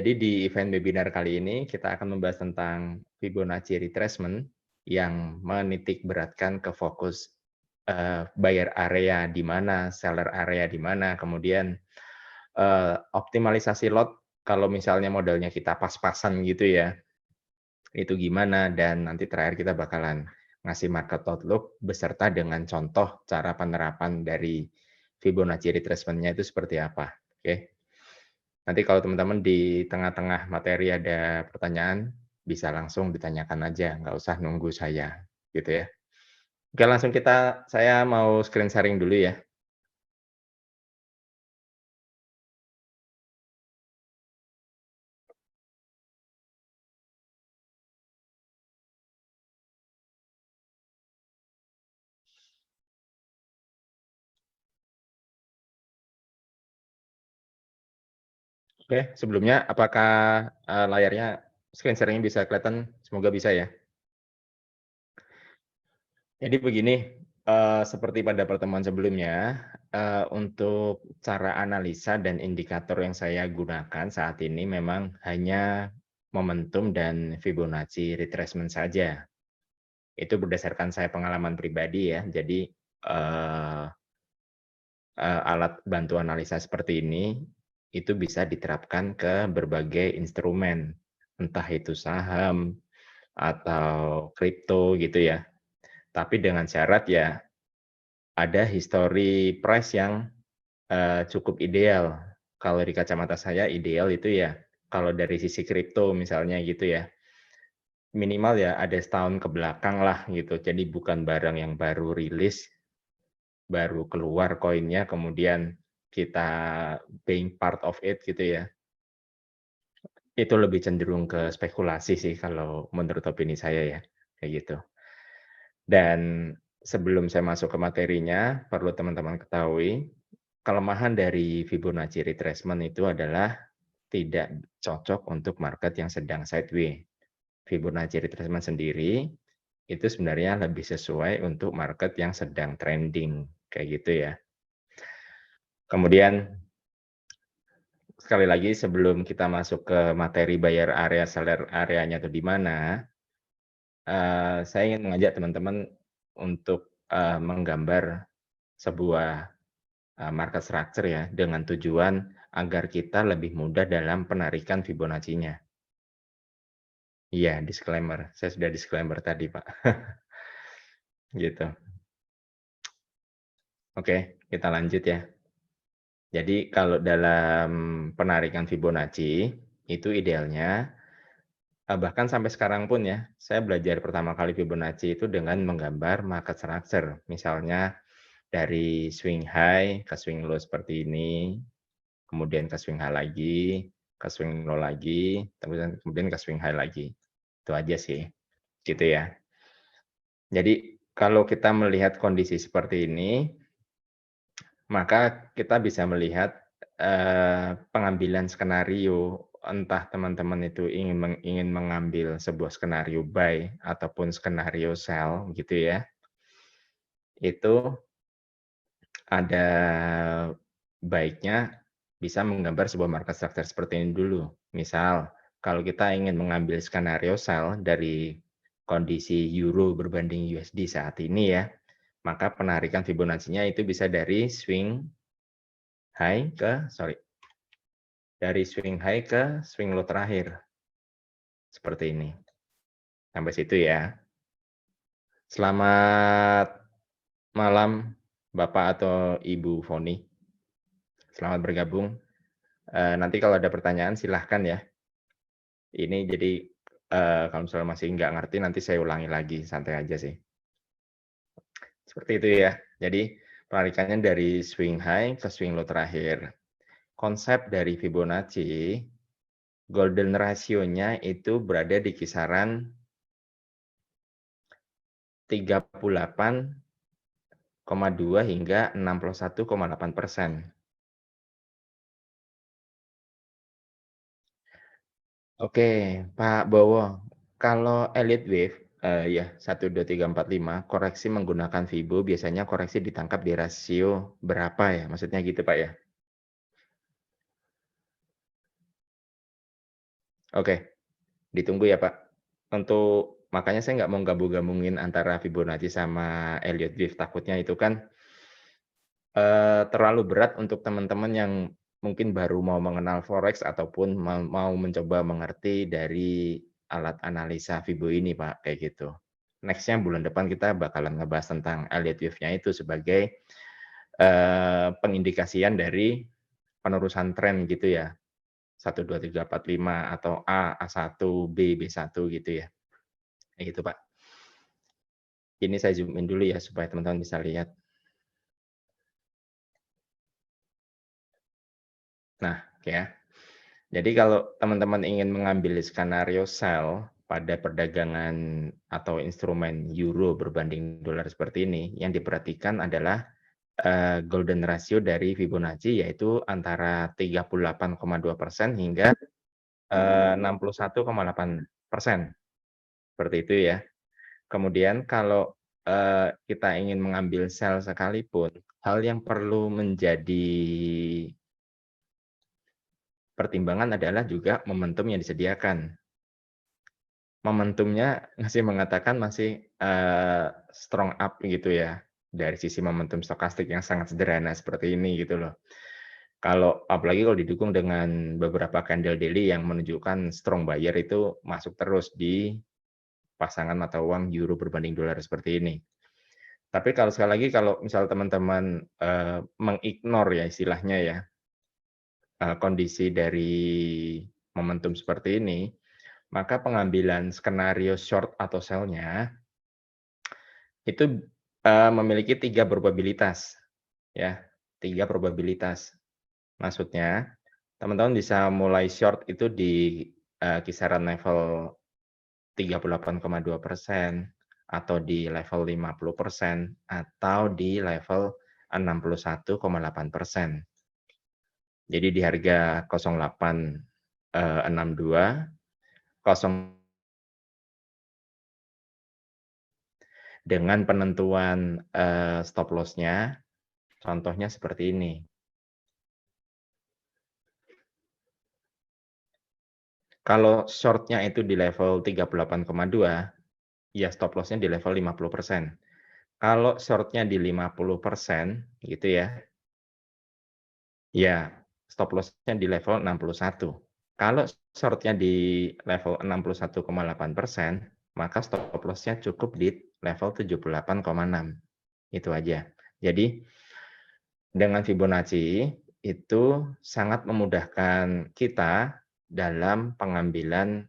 Jadi di event webinar kali ini kita akan membahas tentang Fibonacci retracement yang menitik beratkan ke fokus buyer area di mana, seller area di mana, kemudian optimalisasi lot kalau misalnya modalnya kita pas-pasan gitu ya, itu gimana, dan nanti terakhir kita bakalan ngasih market outlook beserta dengan contoh cara penerapan dari Fibonacci retracement-nya itu seperti apa, oke? Nanti kalau teman-teman di tengah-tengah materi ada pertanyaan, bisa langsung ditanyakan aja, nggak usah nunggu saya, gitu ya. Oke, langsung saya mau screen sharing dulu ya. Oke, sebelumnya apakah, layarnya screen sharing-nya bisa kelihatan? Semoga bisa ya. Jadi begini, seperti pada pertemuan sebelumnya, untuk cara analisa dan indikator yang saya gunakan saat ini memang hanya momentum dan Fibonacci retracement saja. Itu berdasarkan saya pengalaman pribadi ya. Jadi, eee alat bantu analisa seperti ini, itu bisa diterapkan ke berbagai instrumen, entah itu saham atau kripto gitu ya. Tapi dengan syarat ya ada history price yang, cukup ideal. Kalau di kacamata saya ideal itu ya, kalau dari sisi kripto misalnya gitu ya, minimal ya ada setahun ke belakang lah gitu. Jadi bukan barang yang baru rilis, baru keluar koinnya, kemudian kita being part of it gitu ya. Itu lebih cenderung ke spekulasi sih kalau menurut opini saya ya, kayak gitu. Dan sebelum saya masuk ke materinya, perlu teman-teman ketahui, kelemahan dari Fibonacci retracement itu adalah tidak cocok untuk market yang sedang sideways. Fibonacci retracement sendiri, itu sebenarnya lebih sesuai untuk market yang sedang trending, kayak gitu ya. Kemudian sekali lagi sebelum kita masuk ke materi buyer area, seller areanya itu di mana, saya ingin mengajak teman-teman untuk, menggambar sebuah, market structure ya, dengan tujuan agar kita lebih mudah dalam penarikan Fibonacci-nya. Iya, disclaimer, saya sudah disclaimer tadi, Pak. Gitu. Oke, kita lanjut ya. Jadi kalau dalam penarikan Fibonacci, itu idealnya, bahkan sampai sekarang pun ya, saya belajar pertama kali Fibonacci itu dengan menggambar market structure. Misalnya dari swing high ke swing low seperti ini, kemudian ke swing high lagi, ke swing low lagi, kemudian ke swing high lagi. Itu aja sih, gitu ya. Jadi kalau kita melihat kondisi seperti ini, maka kita bisa melihat, pengambilan skenario, entah teman-teman itu ingin mengambil sebuah skenario buy ataupun skenario sell gitu ya, itu ada baiknya bisa menggambar sebuah market structure seperti ini dulu. Misal, kalau kita ingin mengambil skenario sell dari kondisi euro berbanding USD saat ini ya, maka penarikan Fibonacci-nya itu bisa dari swing high ke swing low terakhir, seperti ini. Sampai situ ya. Selamat malam Bapak atau Ibu Foni, selamat bergabung. Nanti kalau ada pertanyaan silahkan ya. Ini jadi, kalau misalnya masih nggak ngerti nanti saya ulangi lagi, santai aja sih. Seperti itu ya. Jadi penarikannya dari swing high ke swing low terakhir. Konsep dari Fibonacci, golden ratio-nya itu berada di kisaran 38,2 hingga 61,8%. Oke, Pak Bowo, kalau Elliott Wave, ya 1, 2, 3, 4, 5, koreksi menggunakan Fibo biasanya koreksi ditangkap di rasio berapa ya? Maksudnya gitu, Pak, ya? Oke, ditunggu ya, Pak. Makanya saya nggak mau gabung-gabungin antara Fibonacci sama Elliott Wave, takutnya itu kan, terlalu berat untuk teman-teman yang mungkin baru mau mengenal forex ataupun mau mencoba mengerti dari alat analisa Fibo ini, Pak, kayak gitu. Next-nya bulan depan kita bakalan ngebahas tentang Elliott Wave-nya itu sebagai, pengindikasian dari penerusan tren gitu ya, 1, 2, 3, 4, 5 atau A1, B1 gitu ya, kayak gitu, Pak. Ini saya zoom in dulu ya supaya teman-teman bisa lihat. Nah, ya. Jadi kalau teman-teman ingin mengambil skenario sell pada perdagangan atau instrumen euro berbanding dolar seperti ini, yang diperhatikan adalah, golden ratio dari Fibonacci yaitu antara 38,2% hingga, 61,8%, seperti itu ya. Kemudian kalau, kita ingin mengambil sell sekalipun, hal yang perlu menjadi pertimbangan adalah juga momentum yang disediakan. Momentumnya masih mengatakan masih, strong up gitu ya, dari sisi momentum stokastik yang sangat sederhana seperti ini gitu loh. Apalagi kalau didukung dengan beberapa candle daily yang menunjukkan strong buyer itu masuk terus di pasangan mata uang euro berbanding dolar seperti ini. Tapi kalau sekali lagi kalau misal teman-teman, ya istilahnya ya, kondisi dari momentum seperti ini, maka pengambilan skenario short atau sell-nya itu, memiliki 3 probabilitas ya, 3 probabilitas. Maksudnya, teman-teman bisa mulai short itu di, kisaran level 38,2% atau di level 50% atau di level 61,8%. Jadi di harga 08.62, 0 dengan penentuan, stop loss-nya, contohnya seperti ini. Kalau short-nya itu di level 38,2, ya stop loss-nya di level 50%. Kalau short-nya di 50% gitu ya stop loss-nya di level 61. Kalau short-nya di level 61,8%, maka stop loss-nya cukup di level 78,6. Itu aja. Jadi dengan Fibonacci, itu sangat memudahkan kita dalam pengambilan,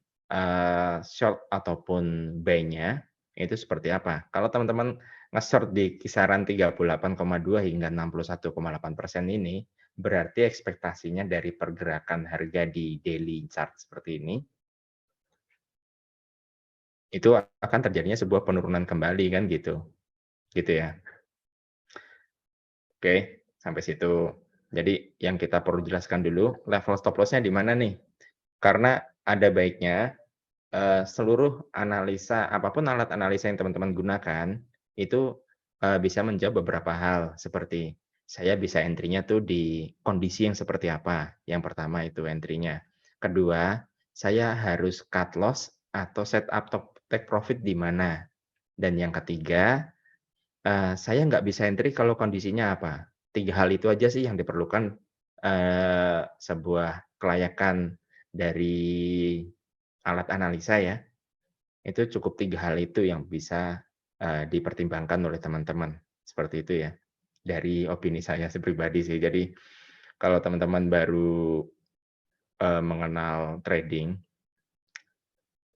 short ataupun buy-nya, itu seperti apa. Kalau teman-teman nge-short di kisaran 38,2 hingga 61,8% ini, berarti ekspektasinya dari pergerakan harga di daily chart seperti ini, itu akan terjadinya sebuah penurunan kembali kan gitu, gitu ya. Oke, sampai situ. Jadi yang kita perlu jelaskan dulu, level stop loss-nya di mana nih? Karena ada baiknya, seluruh analisa, apapun alat analisa yang teman-teman gunakan, itu, bisa menjawab beberapa hal, seperti saya bisa entry-nya tuh di kondisi yang seperti apa, yang pertama itu entry-nya. Kedua, saya harus cut loss atau set up take profit di mana. Dan yang ketiga, saya nggak bisa entry kalau kondisinya apa? 3 hal itu aja sih yang diperlukan, sebuah kelayakan dari alat analisa ya. Itu cukup 3 hal itu yang bisa, dipertimbangkan oleh teman-teman, seperti itu ya. Dari opini saya pribadi sih. Jadi kalau teman-teman baru, mengenal trading,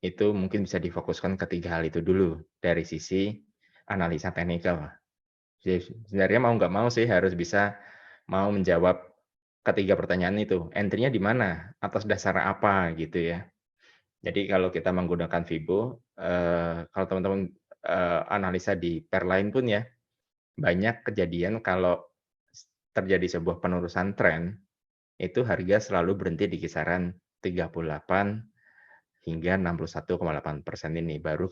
itu mungkin bisa difokuskan ke 3 hal itu dulu, dari sisi analisa teknikal. Sebenarnya mau nggak mau sih harus bisa mau menjawab ketiga pertanyaan itu, entry-nya di mana, atas dasar apa gitu ya. Jadi kalau kita menggunakan Fibo, kalau teman-teman, analisa di pair lain pun ya, banyak kejadian kalau terjadi sebuah penerusan tren, itu harga selalu berhenti di kisaran 38 hingga 61,8% ini, baru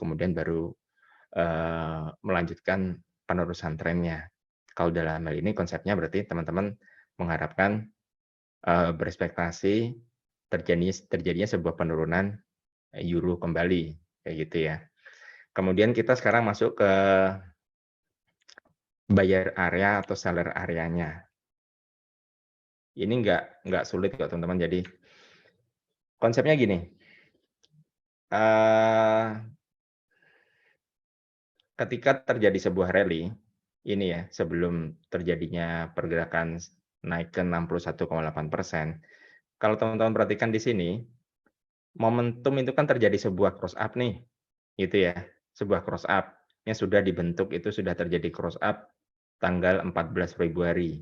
melanjutkan penerusan trennya. Kalau dalam hal ini konsepnya berarti teman-teman mengharapkan, berekspektasi terjadinya sebuah penurunan euro kembali, kayak gitu ya. Kemudian kita sekarang masuk ke buyer area atau seller areanya. Ini nggak sulit kok teman-teman. Jadi konsepnya gini, eee, ketika terjadi sebuah rally, ini ya, sebelum terjadinya pergerakan naik ke 61,8%, kalau teman-teman perhatikan di sini, momentum itu kan terjadi sebuah cross up nih, gitu ya, sebuah cross up yang sudah dibentuk itu sudah terjadi cross up tanggal 14 Februari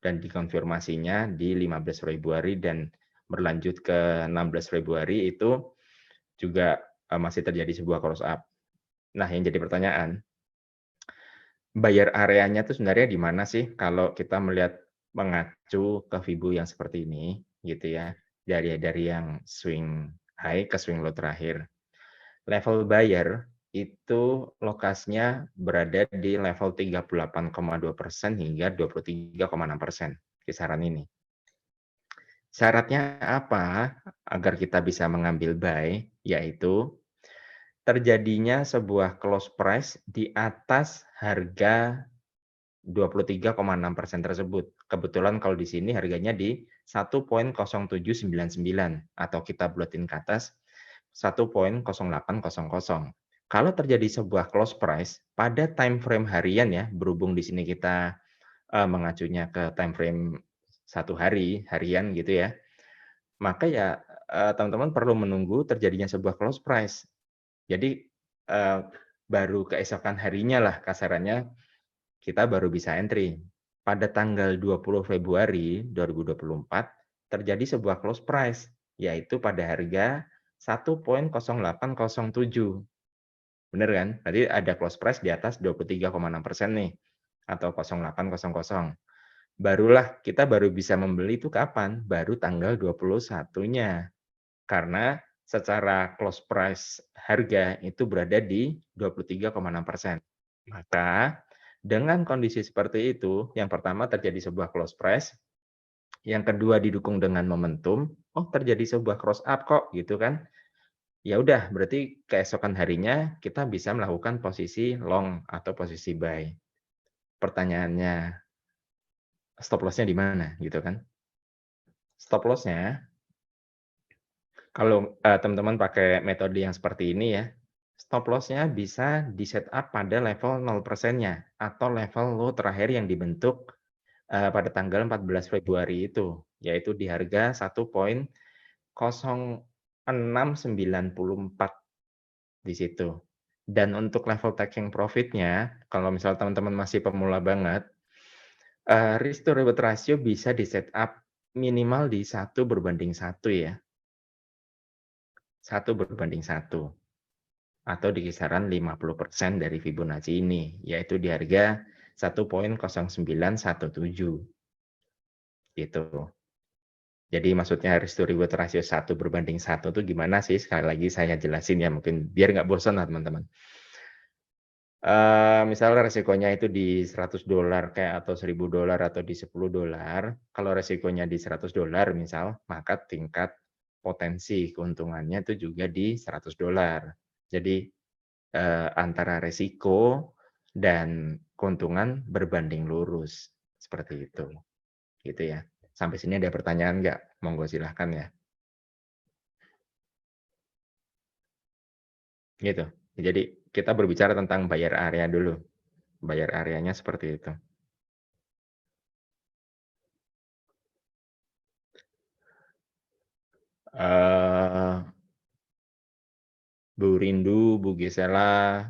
dan dikonfirmasinya di 15 Februari dan berlanjut ke 16 Februari itu juga, masih terjadi sebuah cross up. Nah, yang jadi pertanyaan, buyer areanya tuh sebenarnya di mana sih kalau kita melihat mengacu ke Fibo yang seperti ini, gitu ya, dari yang swing high ke swing low terakhir. Level buyer itu lokasinya berada di level 38,2% hingga 23,6%, kisaran ini. Syaratnya apa agar kita bisa mengambil buy? Yaitu terjadinya sebuah close price di atas harga 23,6% tersebut. Kebetulan kalau di sini harganya di 1.0799 atau kita buletin ke atas 1.0800. Kalau terjadi sebuah close price pada time frame harian ya, berhubung di sini kita, mengacunya ke time frame 1 hari, harian gitu ya, maka ya, teman-teman perlu menunggu terjadinya sebuah close price. Jadi, baru keesokan harinya lah kasarannya kita baru bisa entry. Pada tanggal 20 Februari 2024 terjadi sebuah close price, yaitu pada harga 1.0807. Bener kan? Tadi ada close price di atas 23,6% nih, atau 0,800. Barulah kita baru bisa membeli itu kapan? Baru tanggal 21-nya. Karena secara close price harga itu berada di 23,6%. Maka dengan kondisi seperti itu, yang pertama terjadi sebuah close price, yang kedua didukung dengan momentum, oh terjadi sebuah cross up kok gitu kan. Ya udah berarti keesokan harinya kita bisa melakukan posisi long atau posisi buy. Pertanyaannya, stop loss-nya di mana gitu kan? Stop loss-nya kalau, teman-teman pakai metode yang seperti ini ya, stop loss-nya bisa di-setup pada level 0%-nya atau level low terakhir yang dibentuk, pada tanggal 14 Februari itu, yaitu di harga 1.0694 di situ. Dan untuk level taking profit-nya, kalau misal teman-teman masih pemula banget, risk to reward ratio bisa di-setup minimal di 1:1 ya, 1:1 atau di kisaran 50% dari Fibonacci ini, yaitu di harga 1.0917 gitu. Jadi maksudnya risk to reward ratio 1:1 tuh gimana sih? Sekali lagi saya jelasin ya mungkin biar nggak bosan lah teman-teman. Misalnya resikonya itu di $100 kayak atau $1.000 atau di $10, kalau resikonya di $100 misal, maka tingkat potensi keuntungannya itu juga di $100. Jadi, antara resiko dan keuntungan berbanding lurus, seperti itu, gitu ya. Sampai sini ada pertanyaan nggak? Monggo silahkan ya. Gitu. Jadi kita berbicara tentang buyer area dulu. Buyer areanya seperti itu. Eee, Bu Rindu, Bu Gisela,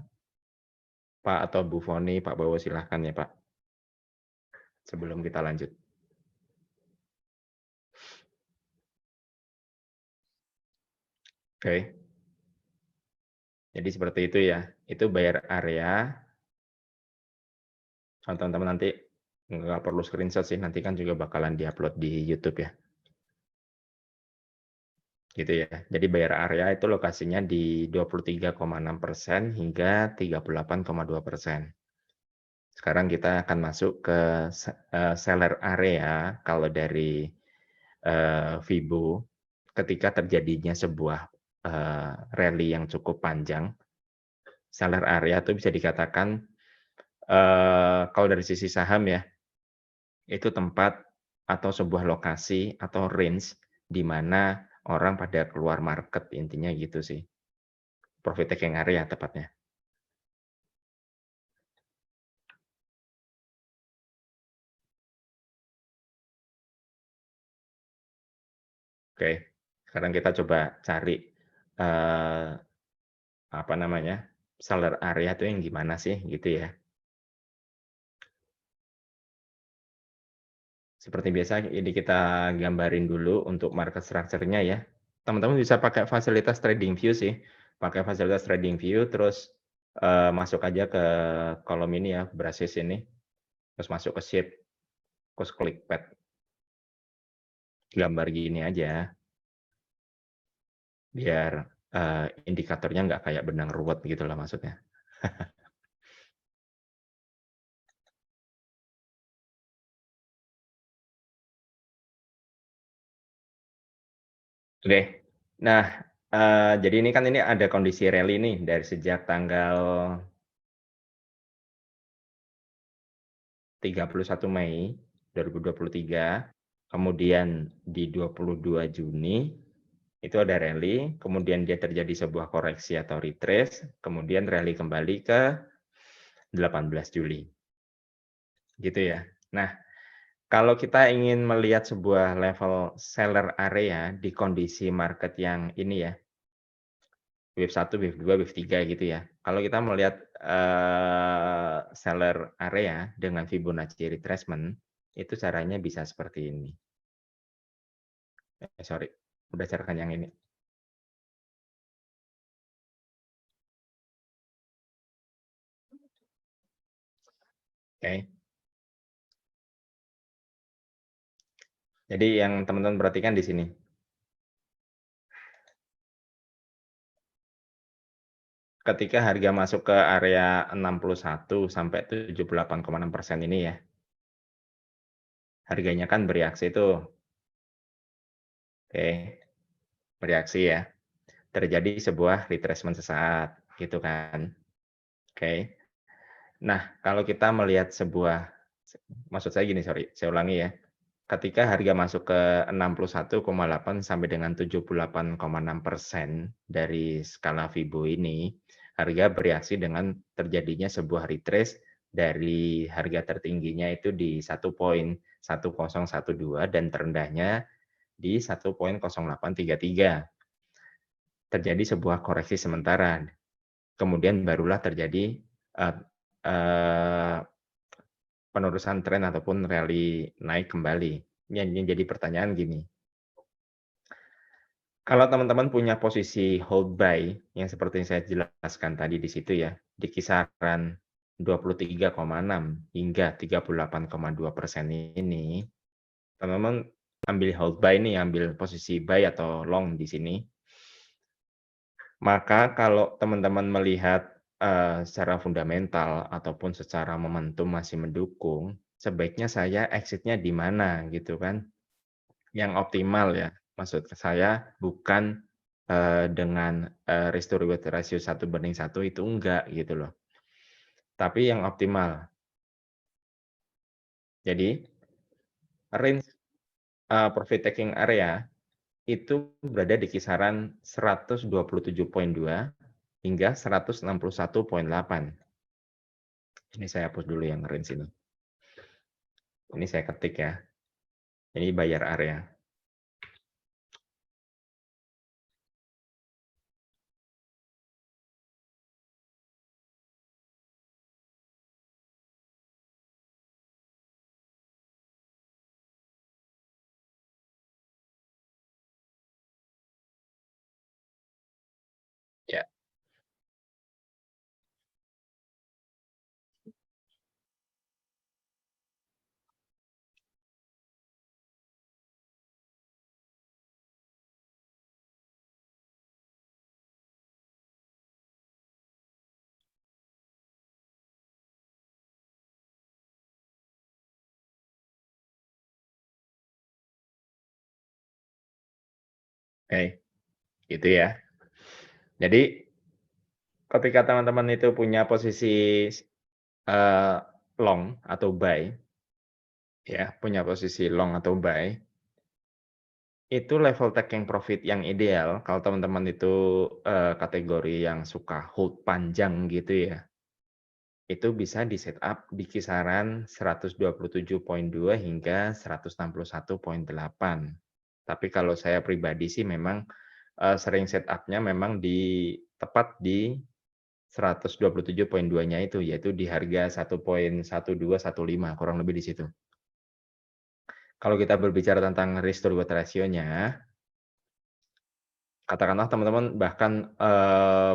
Pak atau Bu Foni, Pak Bowo silahkan ya Pak, sebelum kita lanjut. Oke, jadi seperti itu ya. Itu buyer area, teman-teman nanti nggak perlu screenshot sih, nanti kan juga bakalan di-upload di YouTube ya. Gitu ya. Jadi buyer area itu lokasinya di 23,6% hingga 38,2%. Sekarang kita akan masuk ke seller area kalau dari, Fibo. ketika terjadinya sebuah, rally yang cukup panjang, seller area itu bisa dikatakan, kalau dari sisi saham ya, itu tempat atau sebuah lokasi atau range di mana orang pada keluar market, intinya gitu sih. Profit taking area tepatnya. Oke, sekarang kita coba cari, eee, apa namanya, seller area itu yang gimana sih, gitu ya. Seperti biasa ini kita gambarin dulu untuk market structure-nya ya. Teman-teman bisa pakai fasilitas TradingView sih, pakai fasilitas TradingView terus, masuk aja ke kolom ini ya, basis ini, terus masuk ke sheet, terus klik pad, gambar gini aja, biar, indikatornya nggak kayak benang ruwet gitu loh maksudnya. Oke. Nah, jadi ini kan ini ada kondisi rally nih dari sejak tanggal 31 Mei 2023, kemudian di 22 Juni itu ada rally, kemudian dia terjadi sebuah koreksi atau retrace, kemudian rally kembali ke 18 Juli, gitu ya. Nah, kalau kita ingin melihat sebuah level seller area di kondisi market yang ini ya, wave 1, wave 2, wave 3 gitu ya. Kalau kita melihat, seller area dengan Fibonacci retracement, itu caranya bisa seperti ini. Sorry, berdasarkan yang ini, oke. Jadi yang teman-teman perhatikan di sini, ketika harga masuk ke area 61 sampai 78,6% ini ya, harganya kan bereaksi tuh, oke, bereaksi ya. Terjadi sebuah retracement sesaat, gitu kan, oke. Nah, kalau kita melihat sebuah maksud saya gini, sorry, saya ulangi ya. Ketika harga masuk ke 61,8 sampai dengan 78,6% dari skala Fibo ini, harga bereaksi dengan terjadinya sebuah retrace dari harga tertingginya itu di 1.1012 dan terendahnya di 1.0833. Terjadi sebuah koreksi sementara, kemudian barulah terjadi, eee eee, penerusan tren ataupun rally naik kembali. Yang jadi pertanyaan gini, kalau teman-teman punya posisi hold buy yang seperti yang saya jelaskan tadi di situ ya, di kisaran 23,6 hingga 38,2% ini, teman-teman ambil hold buy nih, ambil posisi buy atau long di sini. Maka kalau teman-teman melihat, secara fundamental ataupun secara momentum masih mendukung, sebaiknya saya exit-nya di mana gitu kan. Yang optimal ya, maksud saya bukan, dengan, risk to reward ratio 1:1 itu enggak gitu loh, tapi yang optimal. Jadi range, profit taking area itu berada di kisaran 127,2 hingga 161,8. Ini saya hapus dulu yang range ini. Ini saya ketik ya, ini buyer area. Ya, Oke, gitu ya. Jadi ketika teman-teman itu punya posisi, eee, long atau buy ya, punya posisi long atau buy, itu level taking profit yang ideal kalau teman-teman itu, kategori yang suka hold panjang gitu ya, itu bisa di-setup di kisaran 127,2 hingga 161,8. Tapi kalau saya pribadi sih memang, sering setup-nya memang tepat di 127,2-nya itu, yaitu di harga 1,1215 kurang lebih di situ. Kalau kita berbicara tentang risk to reward ratio-nya, katakanlah teman-teman bahkan,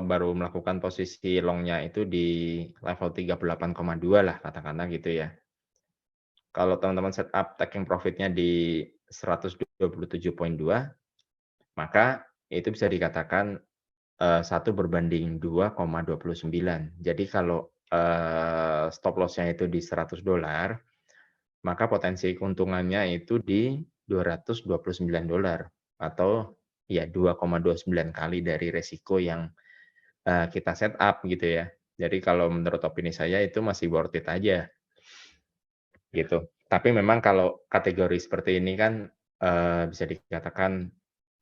baru melakukan posisi long-nya itu di level 38,2 lah katakanlah gitu ya. Kalau teman-teman setup taking profit-nya di 127,2, maka itu bisa dikatakan, 1/2,29. Jadi kalau, stop loss-nya itu di $100, maka potensi keuntungannya itu di $229 atau ya 2,29 kali dari resiko yang, kita setup gitu ya. Jadi kalau menurut opini saya itu masih worth it aja, gitu. Tapi memang kalau kategori seperti ini kan, bisa dikatakan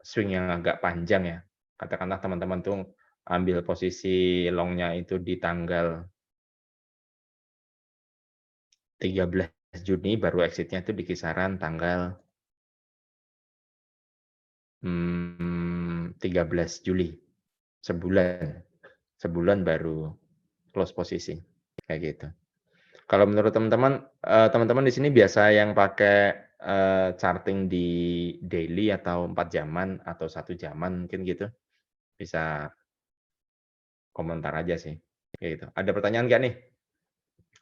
swing yang agak panjang ya. Katakanlah teman-teman tuh ambil posisi long-nya itu di tanggal 13 Juni, baru exit-nya itu di kisaran tanggal, 13 Juli, sebulan. Sebulan baru close posisi, kayak gitu. Kalau menurut teman-teman, teman-teman di sini biasa yang pakai, charting di daily atau 4 jaman atau 1 jaman mungkin gitu? Bisa komentar aja sih, kayak gitu. Ada pertanyaan nggak nih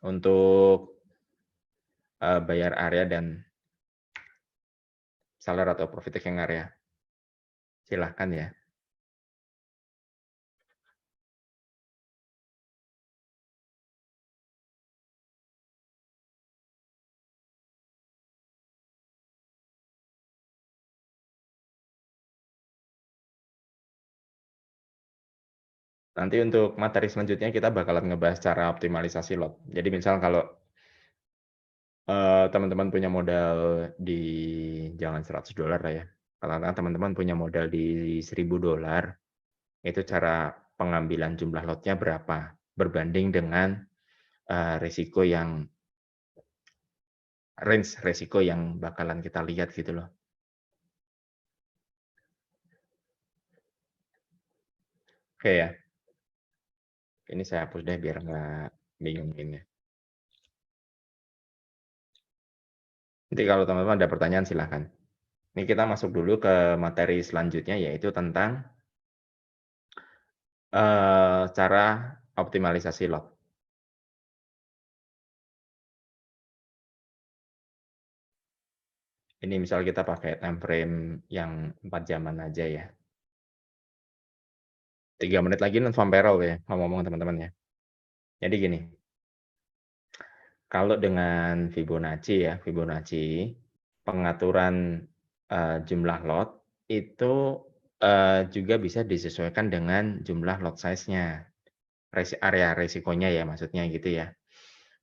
untuk, buyer area dan seller atau profit taking area? Silahkan ya. Nanti untuk materi selanjutnya kita bakalan ngebahas cara optimalisasi lot. Jadi misal kalau, teman-teman punya modal di jangan $100 lah ya, katakanlah teman-teman punya modal di $1.000, itu cara pengambilan jumlah lotnya berapa, berbanding dengan, risiko yang range resiko yang bakalan kita lihat gitu loh. Oke ya, ini saya hapus deh biar nggak bingung ini. Nanti kalau teman-teman ada pertanyaan silahkan. Ini kita masuk dulu ke materi selanjutnya yaitu tentang, cara optimalisasi lot. Ini misal kita pakai time frame yang 4 jaman aja ya. 3 menit lagi non farm payroll ya, ngomong-ngomong teman-teman ya. Jadi gini, kalau dengan Fibonacci, pengaturan, jumlah lot itu, juga bisa disesuaikan dengan jumlah lot size-nya, area resikonya ya maksudnya gitu ya.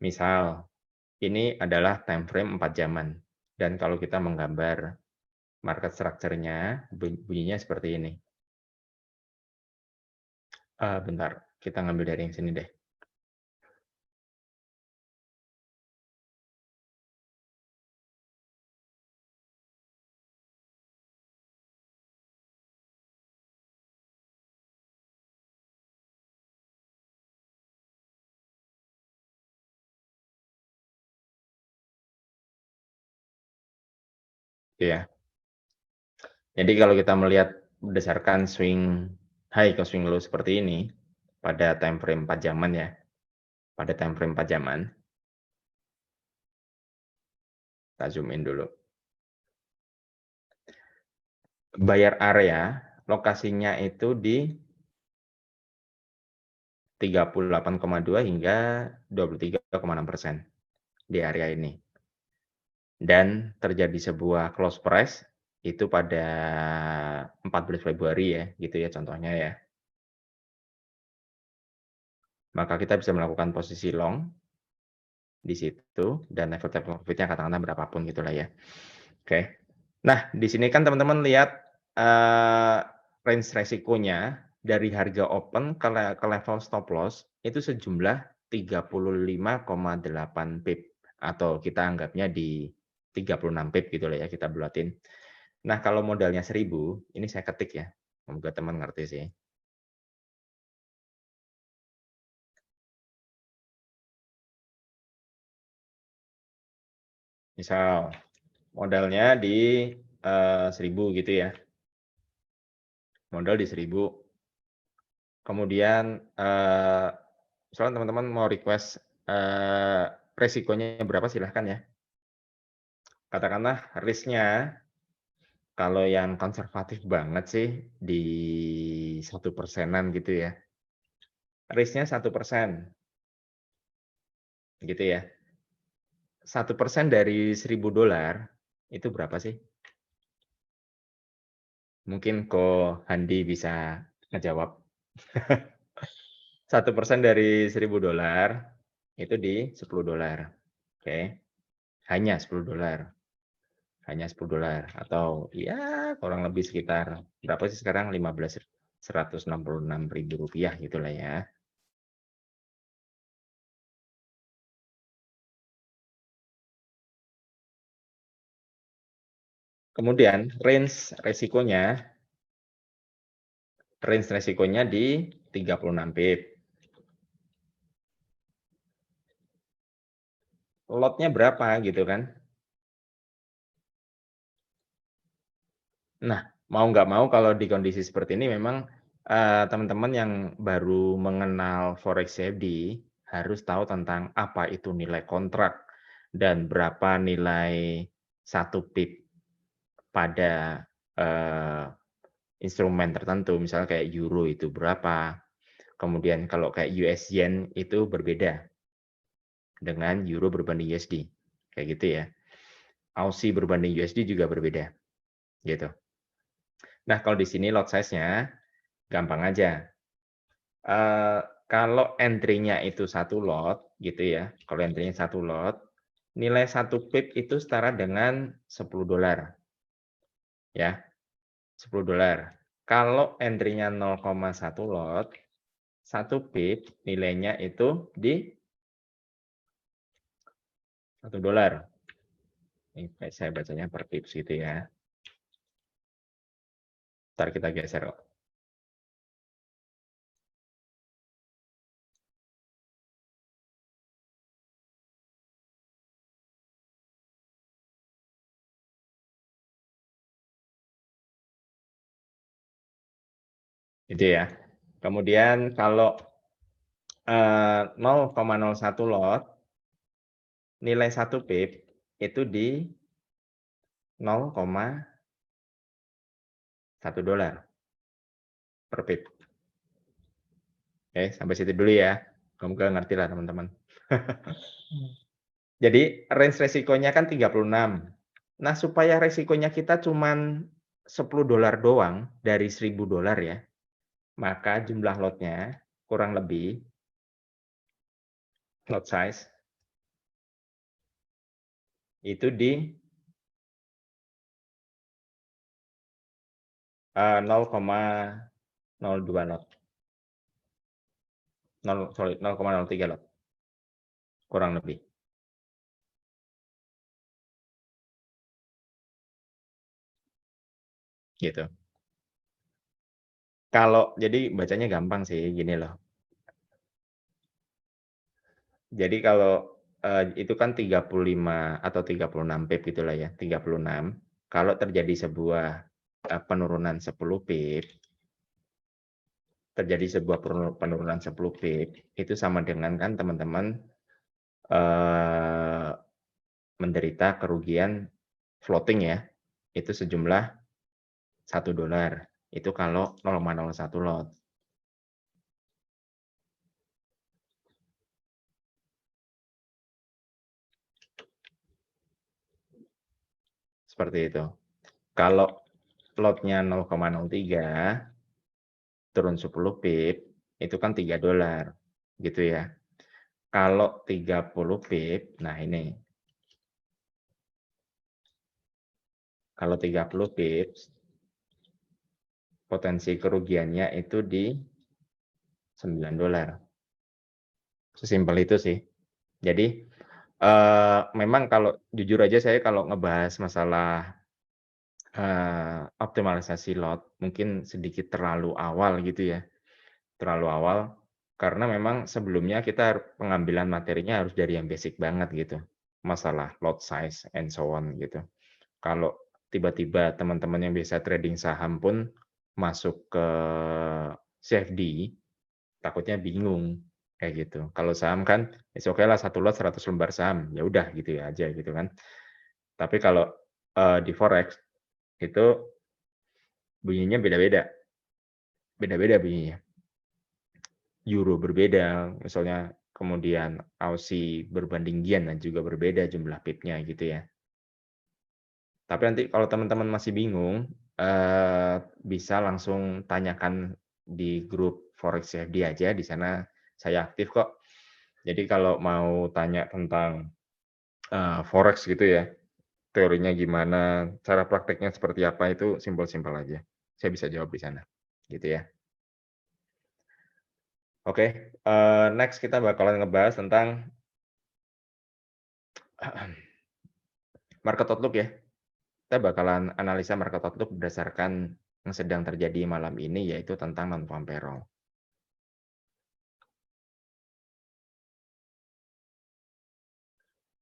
Misal, ini adalah time frame 4 jaman dan kalau kita menggambar market structure-nya bunyinya seperti ini. Bentar, kita ngambil dari yang sini deh. Ya. Jadi kalau kita melihat berdasarkan swing high ke swing low seperti ini, pada time frame 4 jaman ya, pada time frame 4 jaman, kita zoom in dulu. Buyer area, lokasinya itu di 38,2 hingga 23,6% di area ini. Dan terjadi sebuah close price itu pada 14 Februari ya, gitu ya contohnya ya. Maka kita bisa melakukan posisi long di situ dan level take profit-nya katakanlah berapapun gitulah ya. Oke. Nah, di sini kan teman-teman lihat, eee, range resikonya dari harga open ke level stop loss itu sejumlah 35,8 pip atau kita anggapnya di 36 pip gitulah ya, kita bulatin. Nah, kalau modalnya 1.000, ini saya ketik ya, semoga teman ngerti sih. Misal modalnya di, 1.000 gitu ya, modal di 1.000, kemudian, misalnya teman-teman mau request, resikonya berapa silahkan ya. Katakanlah risk-nya kalau yang konservatif banget sih di 1%-an gitu ya. Risk-nya 1% gitu ya. 1% dari $1.000 itu berapa sih? Mungkin Ko Handi bisa ngejawab. 1% dari $1.000 itu di $10. Oke, hanya $10. Hanya $10 atau ya kurang lebih sekitar berapa sih sekarang, 166.000 rupiah gitulah ya. Kemudian range resikonya di 36 pip. Lotnya berapa gitu kan. Nah, mau nggak mau kalau di kondisi seperti ini memang, teman-teman yang baru mengenal forex CFD harus tahu tentang apa itu nilai kontrak dan berapa nilai satu pip pada, instrumen tertentu, misalnya kayak euro itu berapa, kemudian kalau kayak US yen itu berbeda dengan euro berbanding USD, kayak gitu ya. Aussie berbanding USD juga berbeda, gitu. Nah, kalau di sini lot size-nya gampang aja, kalau entry-nya itu satu lot gitu ya, kalau entry-nya satu lot, nilai satu pip itu setara dengan $10 ya, $10. Kalau entry-nya 0,1 lot, satu pip nilainya itu di $1. Ini saya bacanya per pips gitu ya. Entar kita geser kok. Gitu ya. Kemudian kalau, 0,01 lot, nilai satu pip itu di $0,1 per pip. Oke, sampai situ dulu ya. Semoga ngerti lah teman-teman. Jadi range resikonya kan 36. Nah, supaya resikonya kita cuman $10 doang dari $1.000 ya, maka jumlah lotnya kurang lebih lot size itu di 0,02 lot. 0,03 lot, kurang lebih. Gitu. Kalau jadi bacanya gampang sih, gini loh. Jadi kalau, itu kan 35 atau 36 pip gitulah ya, 36. Kalau terjadi sebuah, penurunan 10 pip, terjadi sebuah penurunan 10 pip, itu sama dengan kan teman-teman, eee, menderita kerugian floating ya, itu sejumlah $1. Itu kalau 0,01 lot. Seperti itu. Kalau lotnya 0,03 turun 10 pip, itu kan $3 gitu ya. Kalau 30 pip, nah ini, kalau 30 pips, potensi kerugiannya itu di $9. Sesimpel itu sih. Jadi, memang kalau jujur aja saya kalau ngebahas masalah, optimalisasi lot mungkin sedikit terlalu awal gitu ya, terlalu awal, karena memang sebelumnya kita pengambilan materinya harus dari yang basic banget gitu, masalah lot size and so on gitu. Kalau tiba-tiba teman-teman yang biasa trading saham pun masuk ke CFD, takutnya bingung, kayak gitu. Kalau saham kan, it's okay lah 1 lot 100 lembar saham, ya udah gitu ya aja gitu kan. Tapi kalau, di forex itu bunyinya beda-beda, beda-beda bunyinya. Euro berbeda misalnya, kemudian Aussie berbanding Yen dan juga berbeda jumlah pipnya gitu ya. Tapi nanti kalau teman-teman masih bingung, bisa langsung tanyakan di grup Forex CFD aja, di sana saya aktif kok. Jadi kalau mau tanya tentang, forex gitu ya, teorinya gimana, cara prakteknya seperti apa, itu simpel-simpel aja. Saya bisa jawab di sana, gitu ya. Oke, next kita bakalan ngebahas tentang market outlook ya. Kita bakalan analisa market outlook berdasarkan yang sedang terjadi malam ini, yaitu tentang non-farm payroll.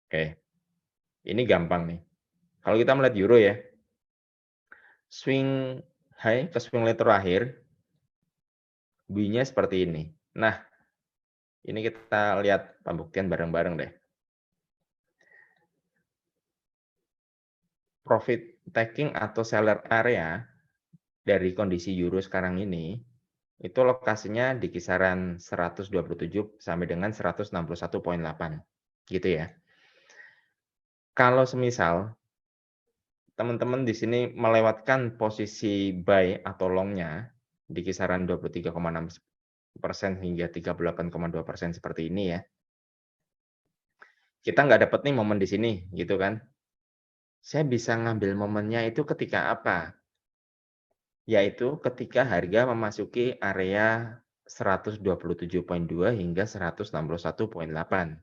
Oke, ini gampang nih. Kalau kita melihat euro ya, swing high ke swing low terakhir, bunyinya seperti ini. Nah, ini kita lihat pembuktian bareng-bareng deh. Profit taking atau seller area dari kondisi euro sekarang ini, itu lokasinya di kisaran 127 sampai dengan 161,8, gitu ya. Kalau semisal teman-teman di sini melewatkan posisi buy atau long-nya di kisaran 23,6% hingga 38,2% seperti ini ya, kita nggak dapat nih momen di sini, gitu kan. Saya bisa ngambil momennya itu ketika apa? Yaitu ketika harga memasuki area 127,2 hingga 161,8,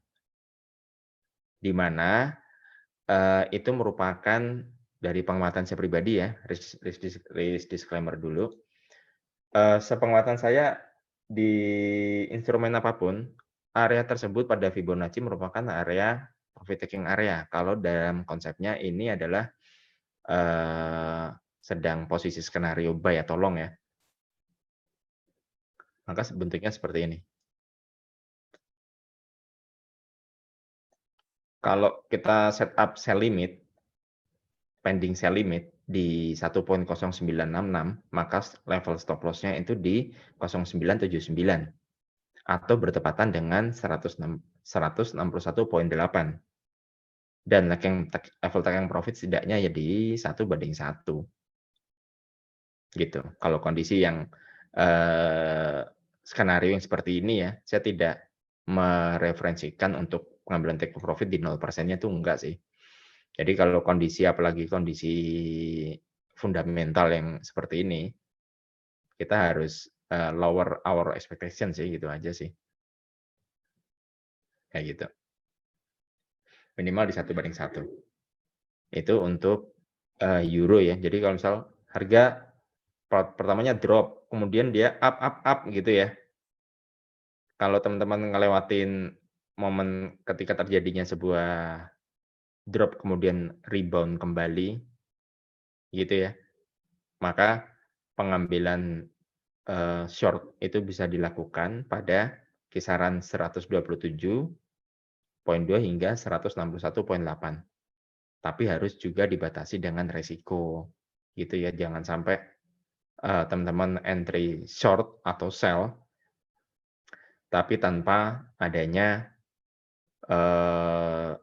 di mana, itu merupakan dari pengamatan saya pribadi ya, risk disclaimer dulu, sepenglihatan saya di instrumen apapun, area tersebut pada Fibonacci merupakan area profit taking area. Kalau dalam konsepnya ini adalah, sedang posisi skenario buy atau long ya, maka bentuknya seperti ini. Kalau kita setup sell limit, pending sell limit di 1.0966, maka level stop loss-nya itu di 0.979 atau bertepatan dengan 161,8, dan level taking profit setidaknya ya di 1:1, gitu. Kalau kondisi yang, skenario yang seperti ini ya, saya tidak mereferensikan untuk pengambilan take profit di 0%-nya tuh enggak sih. Jadi kalau kondisi apalagi kondisi fundamental yang seperti ini, kita harus, lower our expectation sih, gitu aja sih. Kayak gitu. Minimal di 1:1. Itu untuk, euro ya. Jadi kalau misal harga pertamanya drop, kemudian dia up gitu ya. Kalau teman-teman ngelewatin momen ketika terjadinya sebuah drop kemudian rebound kembali gitu ya, maka pengambilan, short itu bisa dilakukan pada kisaran 127,2 hingga 161,8. Tapi harus juga dibatasi dengan resiko, gitu ya. Jangan sampai, teman-teman entry short atau sell, tapi tanpa adanya, eee,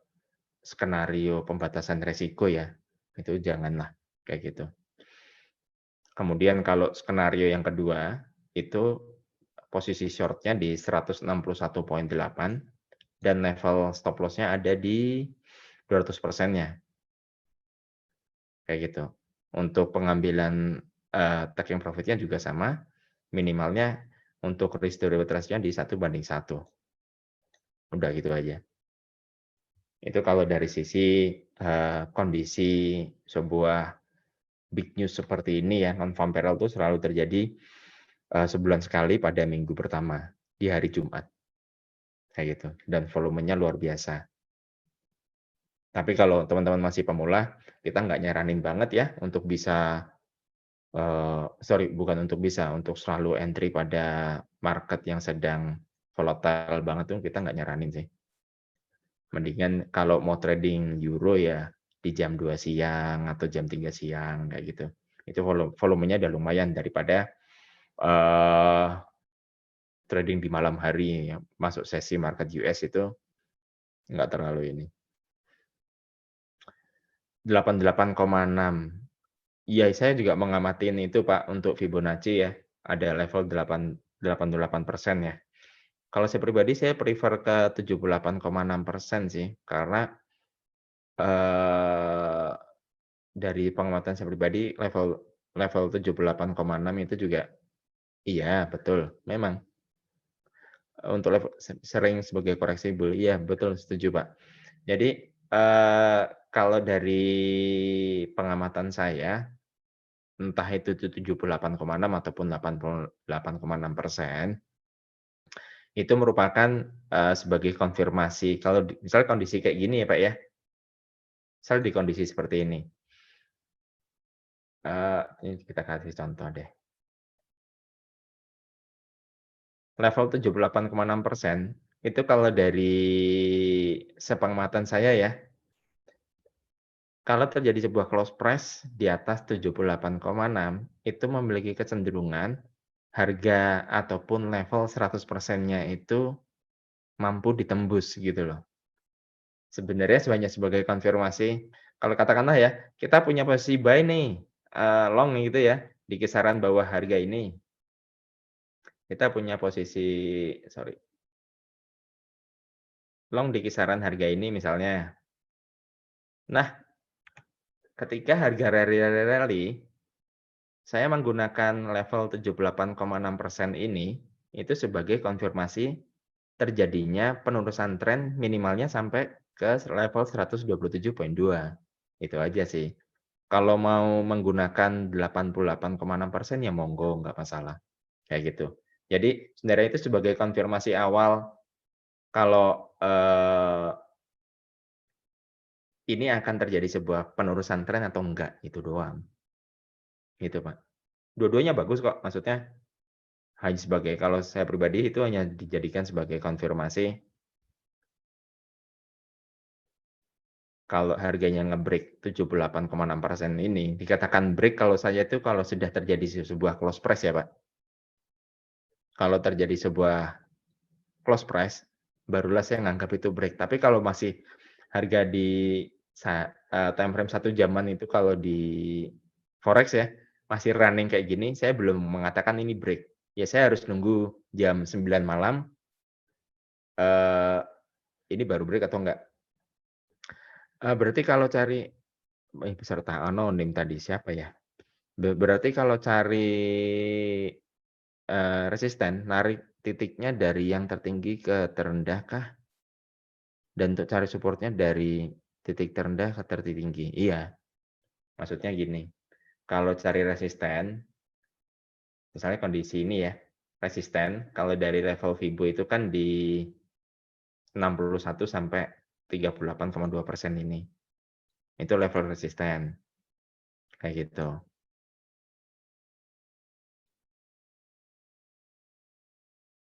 skenario pembatasan resiko ya, itu janganlah, kayak gitu. Kemudian kalau skenario yang kedua, itu posisi short-nya di 161,8 dan level stop loss-nya ada di 200%-nya, kayak gitu. Untuk pengambilan, taking profit-nya juga sama, minimalnya untuk risk to reward ratio-nya di 1:1. Udah gitu aja. Itu kalau dari sisi, kondisi sebuah big news seperti ini ya, non-farm payroll itu selalu terjadi, sebulan sekali pada minggu pertama, di hari Jumat, kayak gitu, dan volumenya luar biasa. Tapi kalau teman-teman masih pemula, kita nggak nyaranin banget ya untuk bisa, bukan untuk bisa, untuk selalu entry pada market yang sedang volatile banget tuh kita nggak nyaranin sih. Mendingan kalau mau trading euro ya di jam 2 siang atau jam 3 siang kayak gitu. Itu volumenya udah lumayan daripada, eee, trading di malam hari ya, masuk sesi market US itu nggak terlalu ini. 88,6. Iya, saya juga mengamatin itu, Pak, untuk Fibonacci ya, ada level 88% ya. Kalau saya pribadi saya prefer ke 78,6% sih, karena, eee, dari pengamatan saya pribadi level level 78,6 itu juga iya, betul, memang, untuk level sering sebagai koreksi bull, iya betul, setuju, Pak. Jadi, kalau dari pengamatan saya, entah itu 78,6 ataupun 88,6%, itu merupakan, sebagai konfirmasi kalau misalnya kondisi kayak gini ya, Pak, ya, misal di kondisi seperti ini, ini kita kasih contoh deh. Level 78,6% itu kalau dari sepengamatan saya ya, kalau terjadi sebuah close price di atas 78,6 itu memiliki kecenderungan harga ataupun level 100%-nya itu mampu ditembus gitu loh. Sebenarnya hanya sebagai konfirmasi, kalau katakanlah ya, kita punya posisi buy nih, long gitu ya, di kisaran bawah harga ini. Kita punya posisi sorry, long di kisaran harga ini misalnya. Nah, ketika harga rally, saya menggunakan level 78,6% ini, itu sebagai konfirmasi terjadinya penerusan tren minimalnya sampai ke level 127,2. Itu aja sih. Kalau mau menggunakan 88,6% ya monggo, nggak masalah, kayak gitu. Jadi sebenarnya itu sebagai konfirmasi awal kalau, ini akan terjadi sebuah penerusan tren atau enggak, itu doang, gitu, Pak. Dua-duanya bagus kok, maksudnya hanya sebagai kalau saya pribadi itu hanya dijadikan sebagai konfirmasi kalau harganya nge-break 78,6% ini, dikatakan break kalau saya itu kalau sudah terjadi sebuah close price ya, Pak. Kalau terjadi sebuah close price, barulah saya nganggap itu break. Tapi kalau masih harga di time frame 1 jaman itu kalau di forex ya, masih running kayak gini, saya belum mengatakan ini break. Ya saya harus nunggu jam 9 malam, eee, ini baru break atau enggak. Berarti kalau cari peserta anonim tadi siapa ya? Berarti kalau cari, resisten, narik titiknya dari yang tertinggi ke terendah kah? Dan untuk cari supportnya dari titik terendah ke tertinggi? Iya, maksudnya gini, kalau cari resisten, misalnya kondisi ini ya, resisten kalau dari level Fibo itu kan di 61 sampai 38,2% ini. Itu level resisten, kayak gitu.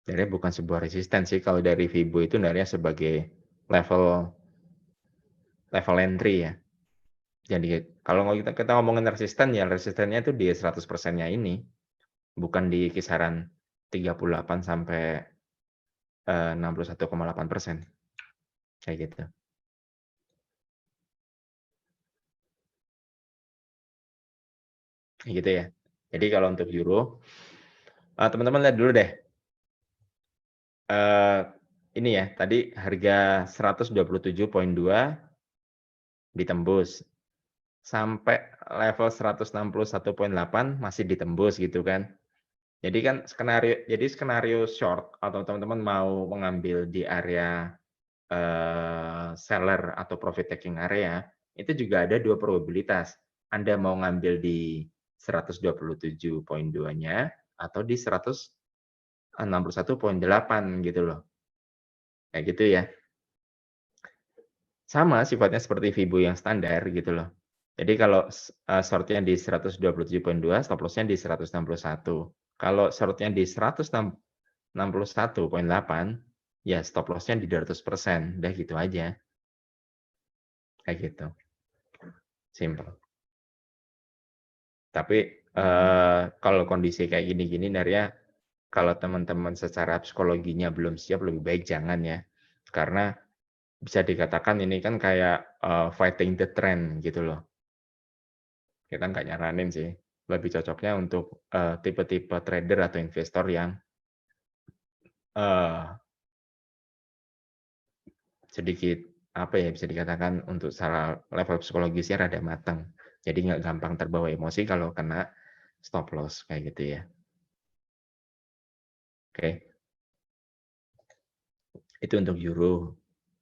Jadi bukan sebuah resisten sih kalau dari Fibo itu nilainya sebagai level level entry ya. Jadi kalau kita ngomongin resisten ya resistennya itu di 100%-nya ini, bukan di kisaran 38 sampai 61,8%, kayak gitu. Kayak gitu ya? Jadi kalau untuk euro, teman-teman lihat dulu deh, eee, ini ya, tadi harga 127,2 ditembus, sampai level 161,8 masih ditembus gitu kan. Jadi skenario short atau teman-teman mau mengambil di area, seller atau profit taking area, itu juga ada 2 probabilitas. Anda mau ngambil di 127,2-nya atau di 161,8 gitu loh, kayak gitu ya. Sama sifatnya seperti Fibo yang standar gitu loh. Jadi kalau short-nya di 127,2, stop loss-nya di 161. Kalau short-nya di 161,8, ya stop loss-nya di 200%, udah gitu aja, kayak gitu, simpel. Tapi, kalau kondisi kayak gini-gini Narya, kalau teman-teman secara psikologinya belum siap, lebih baik jangan ya. Karena bisa dikatakan ini kan kayak, fighting the trend gitu loh. Kita nggak nyaranin sih, lebih cocoknya untuk, tipe-tipe trader atau investor yang, eee, sedikit, apa ya, bisa dikatakan untuk secara level psikologisnya rada mateng. Jadi nggak gampang terbawa emosi kalau kena stop loss, kayak gitu ya. Oke, itu untuk euro.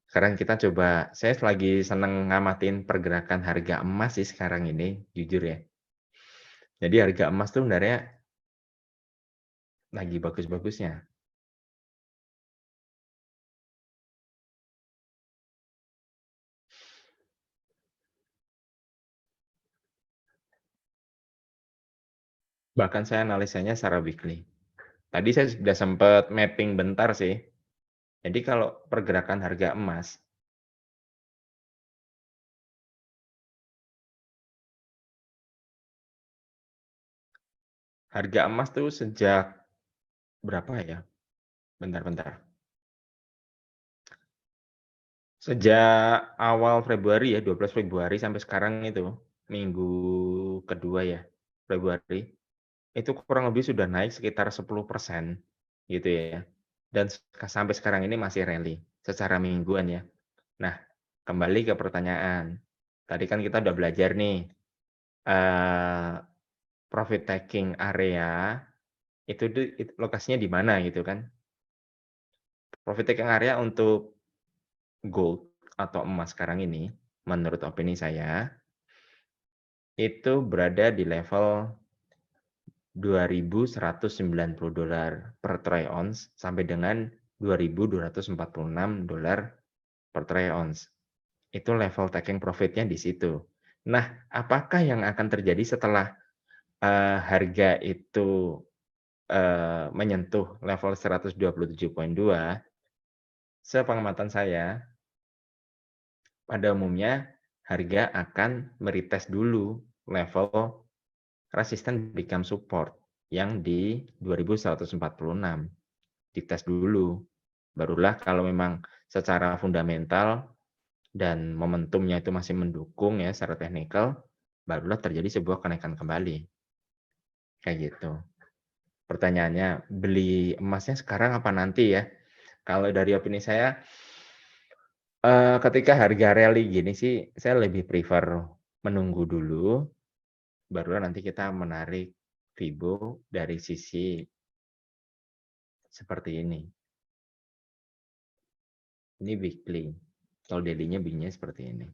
Sekarang kita coba, saya lagi seneng ngamatin pergerakan harga emas sih sekarang ini, jujur ya. Jadi harga emas tuh sebenarnya lagi bagus-bagusnya. Bahkan saya analisanya secara weekly. Tadi saya sudah sempat mapping bentar sih. Jadi kalau pergerakan harga emas tuh sejak berapa ya? Bentar-bentar. Sejak awal Februari ya, 12 Februari sampai sekarang itu, minggu kedua ya, Februari, itu kurang lebih sudah naik sekitar 10% gitu ya. Dan sampai sekarang ini masih rally secara mingguan ya. Nah, kembali ke pertanyaan. Tadi kan kita udah belajar nih, eee, profit taking area itu lokasinya di mana gitu kan. Profit taking area untuk gold atau emas sekarang ini, menurut opini saya, itu berada di level $2.190 per troy ounce sampai dengan $2.246 per troy ounce. Itu level taking profit-nya di situ. Nah, apakah yang akan terjadi setelah, harga itu, menyentuh level 127,2, sepengamatan saya, pada umumnya harga akan dulu level resisten become support yang di 2.146, dites dulu. Barulah kalau memang secara fundamental dan momentumnya itu masih mendukung ya secara teknikal, barulah terjadi sebuah kenaikan kembali, kayak gitu. Pertanyaannya, beli emasnya sekarang apa nanti ya? Kalau dari opini saya, ketika harga rally gini sih, saya lebih prefer menunggu dulu, barulah nanti kita menarik Fibo dari sisi seperti ini. Ini weekly, kalau daily-nya bikinnya seperti ini.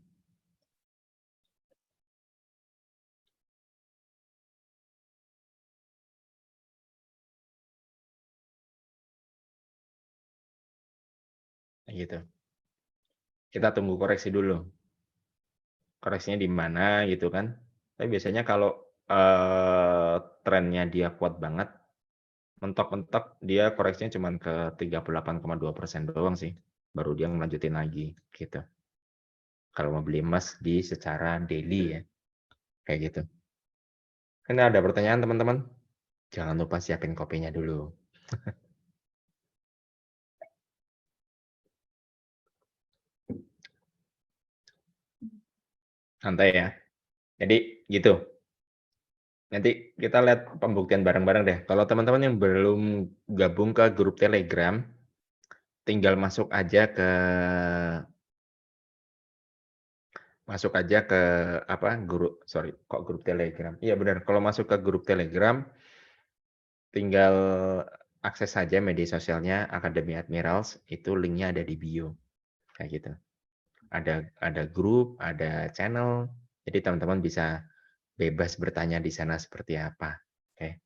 Kayak gitu. Kita tunggu koreksi dulu, koreksinya di mana gitu kan. Tapi biasanya kalau, trennya dia kuat banget, mentok-mentok dia koreksinya cuman ke 38,2% doang sih, baru dia ngelanjutin lagi, gitu. Kalau mau beli emas di secara daily ya, kayak gitu. Ini ada pertanyaan teman-teman? Jangan lupa siapin kopinya dulu. Santai ya. Jadi gitu. Nanti kita lihat pembuktian bareng-bareng deh. Kalau teman-teman yang belum gabung ke grup Telegram, tinggal masuk aja ke apa, kok grup Telegram? Iya benar, kalau masuk ke grup Telegram, tinggal akses saja media sosialnya Academy Admirals, itu linknya ada di bio, kayak gitu. Ada grup, ada channel, jadi teman-teman bisa bebas bertanya di sana seperti apa. Oke,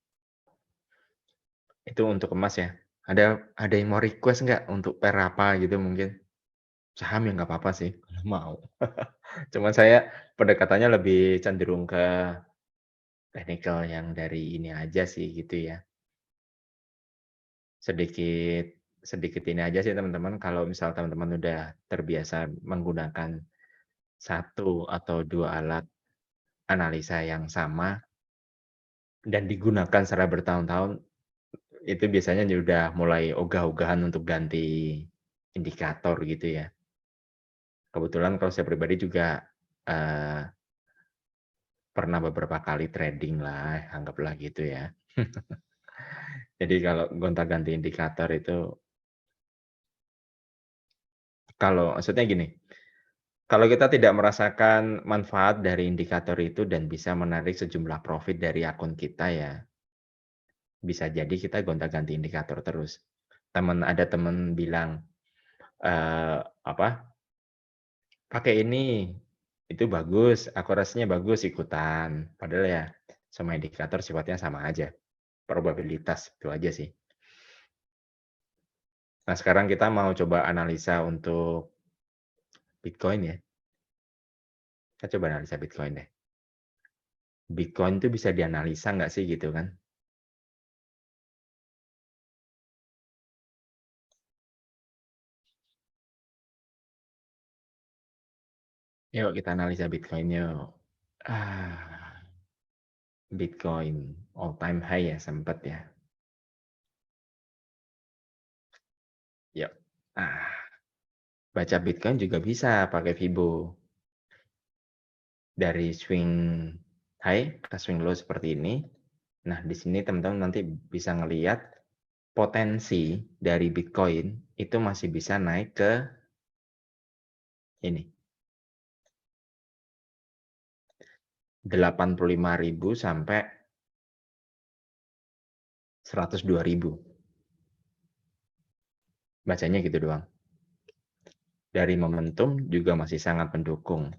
itu untuk emas ya. Ada yang mau request nggak untuk pair apa gitu mungkin? Saham ya nggak apa-apa sih kalau mau. Cuman saya pendekatannya lebih cenderung ke teknikal yang dari ini aja sih gitu ya. Sedikit sedikit ini aja sih teman-teman, kalau misal teman-teman udah terbiasa menggunakan satu atau 2 alat analisa yang sama dan digunakan secara bertahun-tahun, itu biasanya udah mulai ogah-ogahan untuk ganti indikator gitu ya. Kebetulan kalau saya pribadi juga, eee, pernah beberapa kali trading lah, anggaplah gitu ya. Jadi kalau gonta-ganti indikator itu kalau maksudnya gini, kalau kita tidak merasakan manfaat dari indikator itu dan bisa menarik sejumlah profit dari akun kita ya, bisa jadi kita gonta-ganti indikator terus. Ada temen bilang, apa, "Pakai ini, itu bagus, akurasinya bagus," ikutan. Padahal ya semua indikator sifatnya sama aja, probabilitas, itu aja sih. Nah, sekarang kita mau coba analisa untuk Bitcoin ya. Kita coba analisa Bitcoin deh. Bitcoin itu bisa dianalisa nggak sih gitu kan? Yuk kita analisa Bitcoin yuk. Ah, Bitcoin all time high ya sempat ya. Yuk. Ah, baca Bitcoin juga bisa pakai Fibo. Dari swing high ke swing low seperti ini. Nah, di sini teman-teman nanti bisa ngelihat potensi dari Bitcoin itu masih bisa naik ke ini, 85.000 sampai 102.000. Bacanya gitu doang. Dari momentum juga masih sangat mendukung.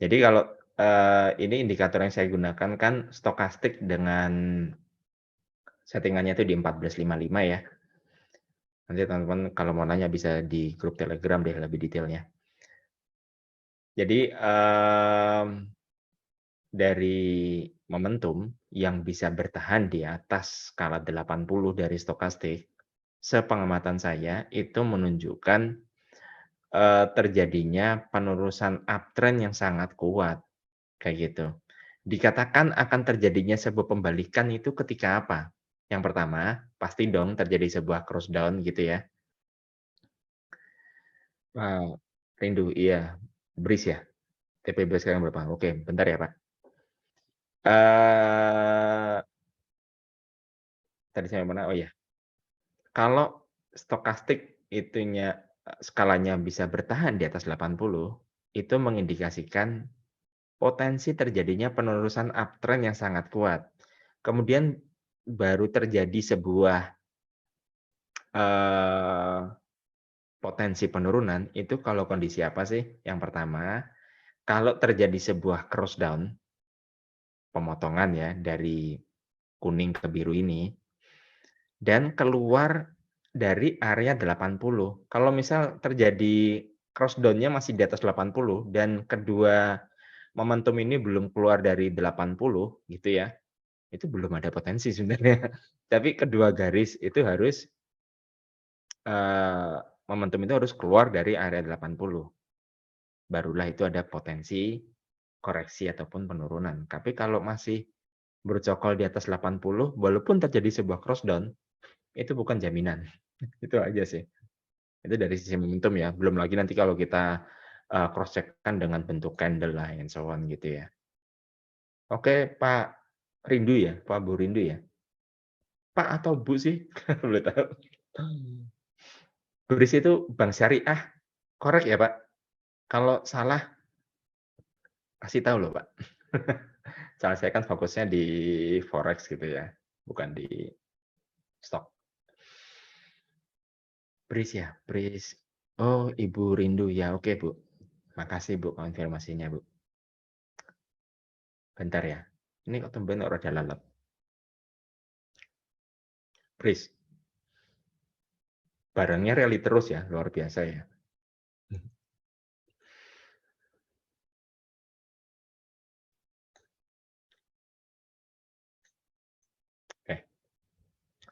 Jadi kalau, ini indikator yang saya gunakan kan stokastik dengan settingannya itu di 1455 ya. Nanti teman-teman kalau mau nanya bisa di grup Telegram deh lebih detailnya. Jadi, dari momentum yang bisa bertahan di atas skala 80 dari stokastik, sepengamatan saya itu menunjukkan, terjadinya penerusan uptrend yang sangat kuat, kayak gitu. Dikatakan akan terjadinya sebuah pembalikan itu ketika apa? Yang pertama, pasti dong terjadi sebuah cross down gitu ya. Wow, rindu, iya. BRIS ya? TPB sekarang berapa? Oke, bentar ya, Pak. Eee, tadi sampai mana? Oh iya, kalau stokastik itunya, skalanya bisa bertahan di atas 80, itu mengindikasikan potensi terjadinya penerusan uptrend yang sangat kuat. Kemudian baru terjadi sebuah, eee, potensi penurunan itu kalau kondisi apa sih? Yang pertama, kalau terjadi sebuah cross down, pemotongan ya dari kuning ke biru ini, dan keluar dari area 80. Kalau misal terjadi cross down-nya masih di atas 80 dan kedua momentum ini belum keluar dari 80 gitu ya, itu belum ada potensi sebenarnya. Tapi kedua garis itu harus, eee, momentum itu harus keluar dari area 80. Barulah itu ada potensi koreksi ataupun penurunan. Tapi kalau masih bercokol di atas 80 walaupun terjadi sebuah cross down, itu bukan jaminan. Itu aja sih. Itu dari sisi momentum ya, belum lagi nanti kalau kita, cross check kan dengan bentuk candle lah and so on gitu ya. Oke, Pak Rindu ya? Pak Bu Rindu ya? Pak atau Bu sih? Kalau boleh tahu? BRIS itu bank syariah, korek ya, Pak? Kalau salah kasih tahu loh, Pak. Soalnya saya kan fokusnya di forex gitu ya, bukan di stok. BRIS ya? BRIS. Oh, Ibu Rindu ya, oke, Bu. Makasih, Bu, konfirmasinya, Bu. Bentar ya. Ini kok tumben kok rada lalap. BRIS. Barangnya rally terus ya, luar biasa ya. Oke,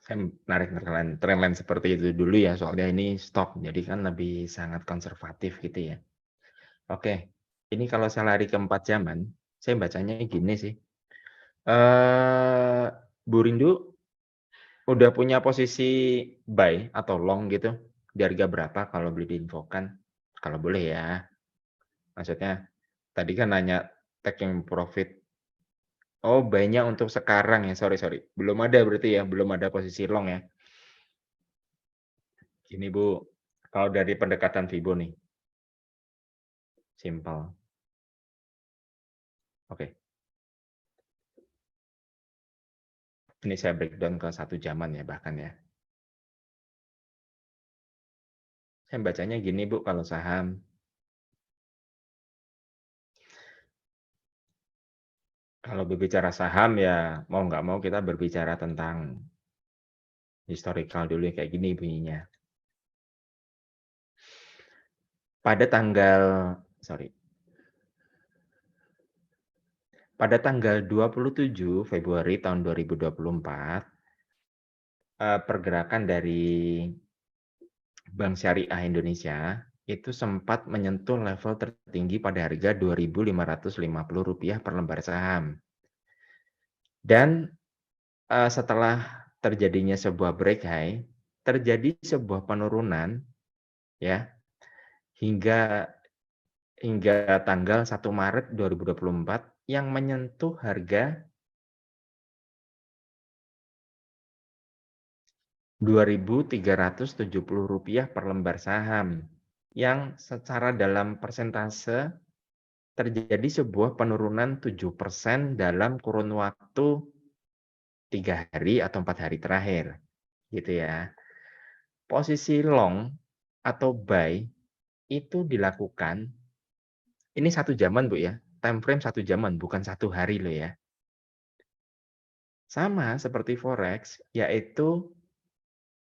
saya narik trendline seperti itu dulu ya, soalnya ini stok, jadi kan lebih sangat konservatif gitu ya. Oke, ini kalau saya lari ke 4 jaman, saya bacanya gini sih. Bu Rindu udah punya posisi buy atau long gitu, di harga berapa kalau boleh diinfokan? Kalau boleh ya. Maksudnya tadi kan nanya taking profit. Oh, buy-nya untuk sekarang ya, sorry sorry. Belum ada berarti ya, belum ada posisi long ya. Gini Bu, kalau dari pendekatan Fibo nih, simpel. Oke, ini saya breakdown ke 1 jaman ya bahkan ya. Saya bacanya gini Bu, kalau saham. Kalau berbicara saham ya mau nggak mau kita berbicara tentang historical dulu kayak gini bunyinya. Pada tanggal sorry, pada tanggal 27 Februari tahun 2024, pergerakan dari Bank Syariah Indonesia itu sempat menyentuh level tertinggi pada harga Rp2.550 per lembar saham. Dan, setelah terjadinya sebuah break high, terjadi sebuah penurunan ya, hingga hingga tanggal 1 Maret 2024 yang menyentuh harga Rp2.370 per lembar saham, yang secara dalam persentase terjadi sebuah penurunan 7% dalam kurun waktu 3 hari atau 4 hari terakhir, gitu ya. Posisi long atau buy itu dilakukan ini 1 jaman, Bu, ya. Time frame 1 jaman, bukan 1 hari loh ya. Sama seperti forex, yaitu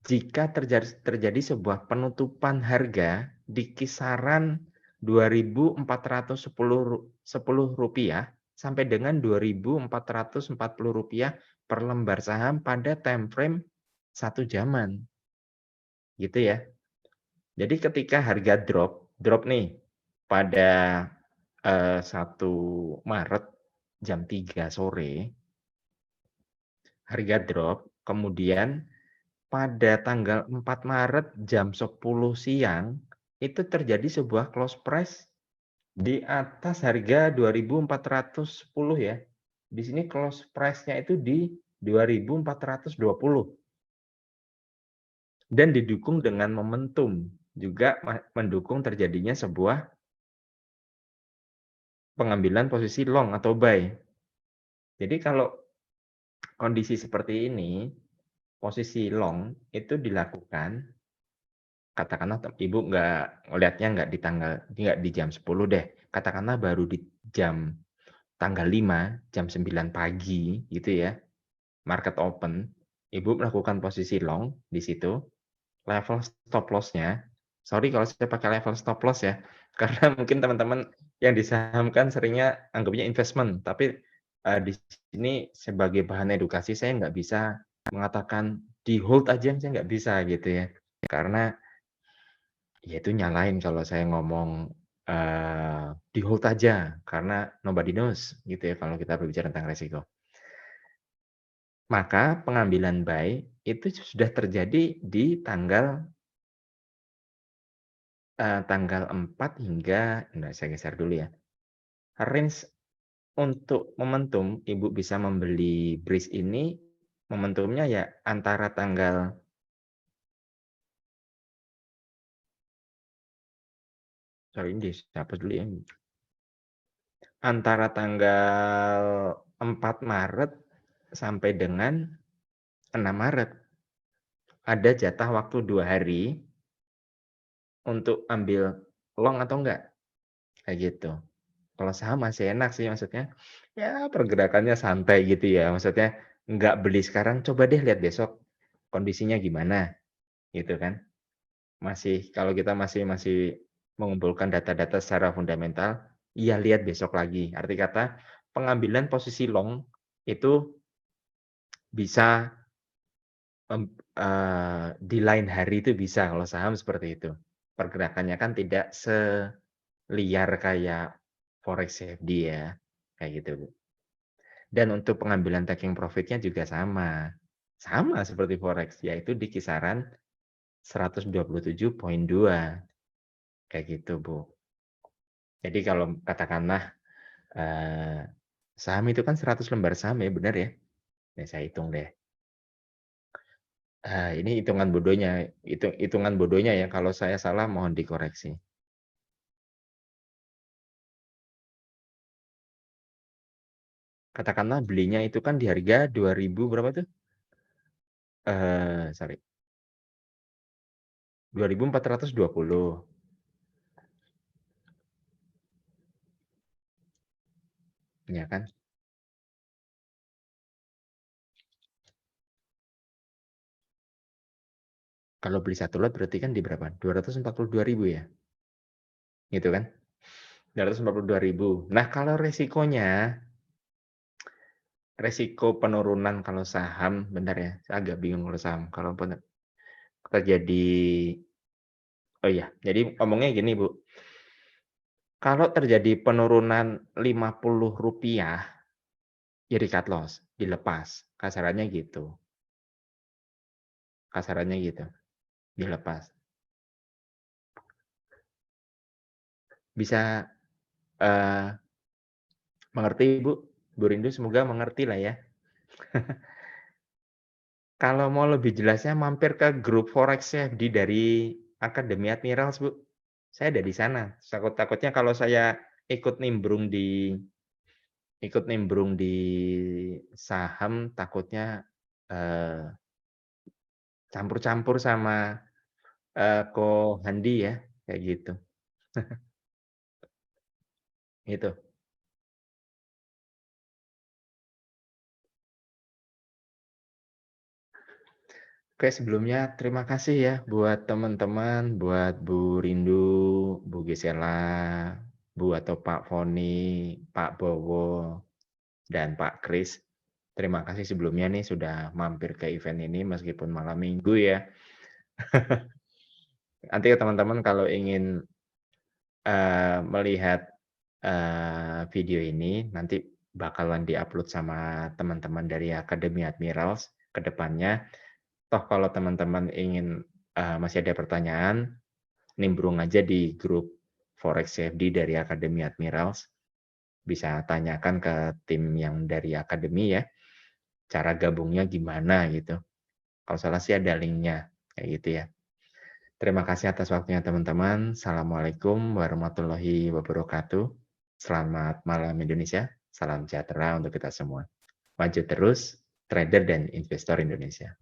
jika terjadi sebuah penutupan harga di kisaran Rp2.410 sampai dengan Rp2.440 per lembar saham pada time frame 1 jaman, gitu ya. Jadi ketika harga drop nih pada, 1 Maret jam 3 sore, harga drop, kemudian pada tanggal 4 Maret jam 10 siang, itu terjadi sebuah close price di atas harga 2.410 ya. Di sini close price-nya itu di 2.420 dan didukung dengan momentum, juga mendukung terjadinya sebuah pengambilan posisi long atau buy. Jadi kalau kondisi seperti ini, posisi long itu dilakukan, katakanlah Ibu nggak di jam 10 deh, katakanlah baru di jam tanggal 5, jam 9 pagi gitu ya, market open, Ibu melakukan posisi long di situ, level stop loss-nya, sorry kalau saya pakai level stop loss ya, karena mungkin teman-teman yang disahamkan seringnya anggapnya investment, tapi, di sini sebagai bahan edukasi saya nggak bisa mengatakan di-hold aja, saya nggak bisa gitu ya. Karena ya itu nyalahin kalau saya ngomong, di-hold aja, karena nobody knows gitu ya kalau kita berbicara tentang resiko. Maka pengambilan buy itu sudah terjadi di tanggal 4 hingga nah saya geser dulu ya, range untuk momentum Ibu bisa membeli BRIS ini, momentumnya ya antara tanggal sorry ini dihapus dulu ya. Antara tanggal 4 Maret sampai dengan 6 Maret. Ada jatah waktu 2 hari untuk ambil long atau enggak, kayak gitu. Kalau saham masih enak sih, maksudnya, ya pergerakannya santai gitu ya, maksudnya nggak beli sekarang, coba deh lihat besok kondisinya gimana, gitu kan. Masih kalau kita masih mengumpulkan data-data secara fundamental, iya lihat besok lagi. Arti kata, pengambilan posisi long itu bisa di lain hari itu bisa, kalau saham seperti itu. Pergerakannya kan tidak seliar kayak forex CFD ya, kayak gitu, Bu. Dan untuk pengambilan taking profit-nya juga sama. Sama seperti forex, yaitu di kisaran 127,2, kayak gitu, Bu. Jadi kalau katakanlah, eee, saham itu kan 100 lembar saham ya, benar ya? Nih saya hitung deh. Ini hitungan bodohnya ya, kalau saya salah mohon dikoreksi. Katakanlah belinya itu kan di harga 2.000 berapa tuh? Sorry, 2.420, ya kan? Kalau beli 1 lot berarti kan di berapa? 242.000 ya? Gitu kan? 242.000. Nah, kalau resiko penurunan kalau saham, bentar ya, saya agak bingung kalau saham. Kalau terjadi oh iya, jadi ngomongnya gini, Bu, kalau terjadi penurunan Rp50, ya di-cut loss, dilepas, kasarannya gitu, dilepas. Bisa, eee, mengerti, Bu Rindu, semoga mengerti lah ya. Kalau mau lebih jelasnya mampir ke grup Forex CFD dari Akademi Admirals, Bu. Saya ada di sana. Takutnya kalau saya ikut nimbrung di ikut nimbrung di saham, takutnya, eee, campur-campur sama, Ko Handi ya, kayak gitu. Gitu. Oke, sebelumnya terima kasih ya buat teman-teman, buat Bu Rindu, Bu Gisela, Bu atau Pak Foni, Pak Bowo, dan Pak Kris. Terima kasih sebelumnya nih sudah mampir ke event ini meskipun malam Minggu ya. Nanti ya teman-teman kalau ingin, melihat, video ini nanti bakalan di-upload sama teman-teman dari Akademi Admirals ke depannya. Toh kalau teman-teman ingin, masih ada pertanyaan, nimbrung aja di grup Forex CFD dari Akademi Admirals. Bisa tanyakan ke tim yang dari akademi ya, cara gabungnya gimana gitu. Kalau salah sih ada linknya, kayak gitu ya. Terima kasih atas waktunya teman-teman. Assalamualaikum warahmatullahi wabarakatuh. Selamat malam Indonesia. Salam sejahtera untuk kita semua. Maju terus, trader dan investor Indonesia.